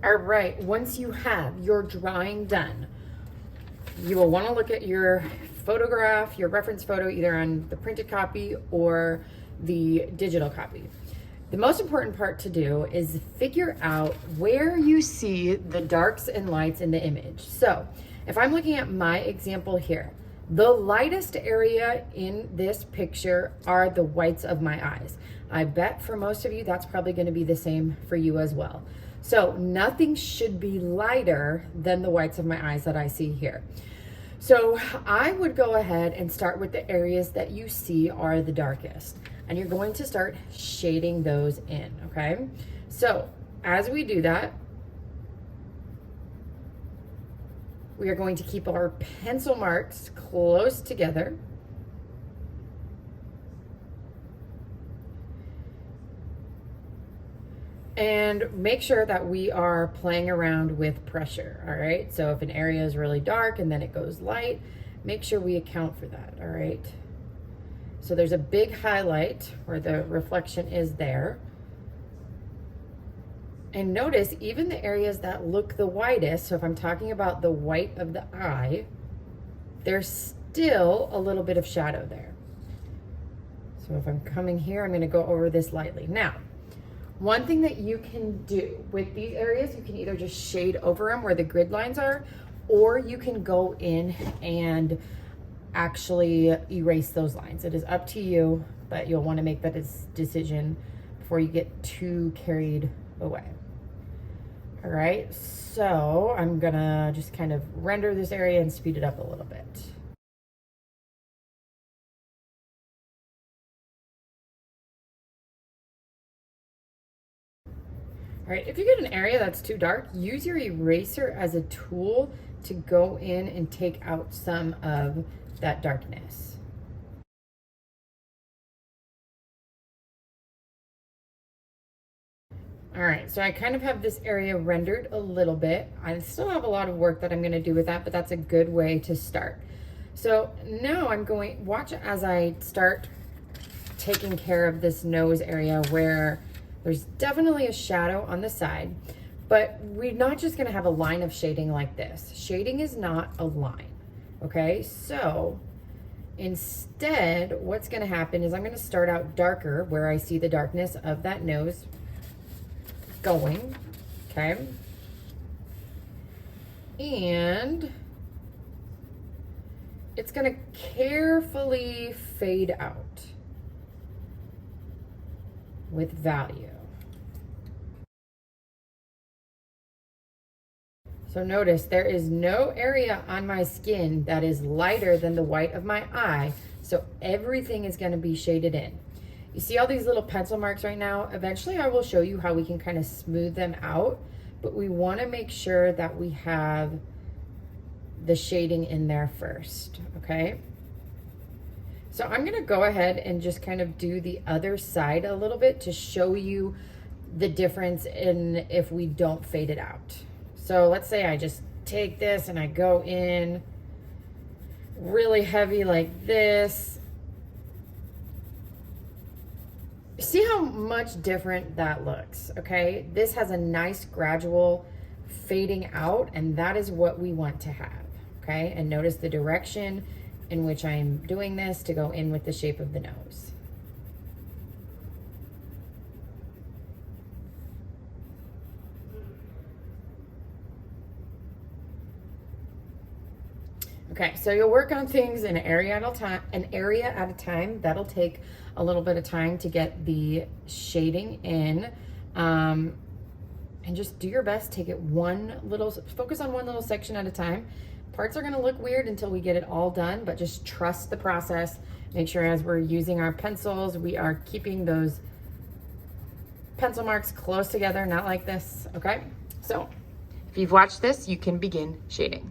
All right, once you have your drawing done, you will want to look at your photograph, your reference photo, either on the printed copy or the digital copy. The most important part to do is figure out where you see the darks and lights in the image. So if I'm looking at my example here, the lightest area in this picture are the whites of my eyes. I bet for most of you, that's probably going to be the same for you as well. So nothing should be lighter than the whites of my eyes that I see here. So I would go ahead and start with the areas that you see are the darkest, and you're going to start shading those in, okay? So as we do that, we are going to keep our pencil marks close together. And make sure that we are playing around with pressure, all right? So if an area is really dark and then it goes light, make sure we account for that, all right? So there's a big highlight where the reflection is there. And notice even the areas that look the whitest, so if I'm talking about the white of the eye, there's still a little bit of shadow there. So if I'm coming here, I'm gonna go over this lightly. Now, one thing that you can do with these areas, you can either just shade over them where the grid lines are, or you can go in and actually erase those lines. It is up to you, but you'll want to make that decision before you get too carried away. All right, so I'm gonna just kind of render this area and speed it up a little bit. All right, if you get an area that's too dark, use your eraser as a tool to go in and take out some of that darkness. All right, so I kind of have this area rendered a little bit. I still have a lot of work that I'm gonna do with that, but that's a good way to start. So now I'm going, watch as I start taking care of this nose area where there's definitely a shadow on the side, but we're not just gonna have a line of shading like this. Shading is not a line, okay? So instead, what's gonna happen is I'm gonna start out darker where I see the darkness of that nose going, okay? And it's gonna carefully fade out with value. So notice there is no area on my skin that is lighter than the white of my eye, so everything is going to be shaded in. You see all these little pencil marks right now? Eventually I will show you how we can kind of smooth them out, but we want to make sure that we have the shading in there first, okay? So I'm gonna go ahead and just kind of do the other side a little bit to show you the difference in if we don't fade it out. So let's say I just take this and I go in really heavy like this. See how much different that looks, okay? This has a nice gradual fading out, and that is what we want to have, okay? And notice the direction in which I'm doing this to go in with the shape of the nose. Okay, so you'll work on things in an area at a time. That'll take a little bit of time to get the shading in. And just do your best, focus on one little section at a time. Parts are gonna look weird until we get it all done, but just trust the process. Make sure as we're using our pencils, we are keeping those pencil marks close together, not like this, okay? So if you've watched this, you can begin shading.